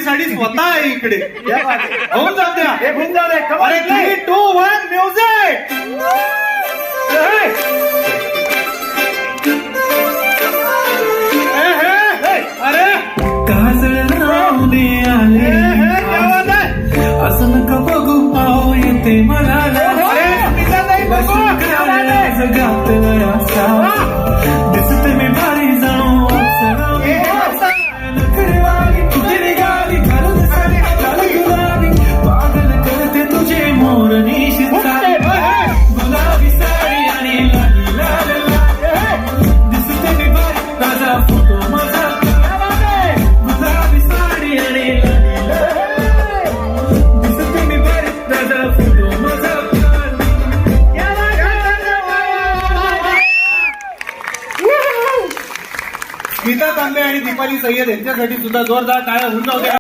साठी स्वतः आहे इकडे. होऊन जाऊ द्या. होऊन जाऊ दे. अरे 3, 2, 1 म्युझिक. अरे काजळ लावणे आले असं नका बघू पाहू येते मला दिसते मी भारी जाऊ पागल करते तुझे मोर निशित गुलाबी साडी आणि लाली लाल दिसते मी भारी ताजा फोटो माझा गुलाबी साडी आणि दिसते मी भारी ताजा फोटो माझा. स्मिता तांबे आणि दीपाली सय्यद यांच्यासाठी सुद्धा जोरदार टाळ्या होऊन जाऊ द्या.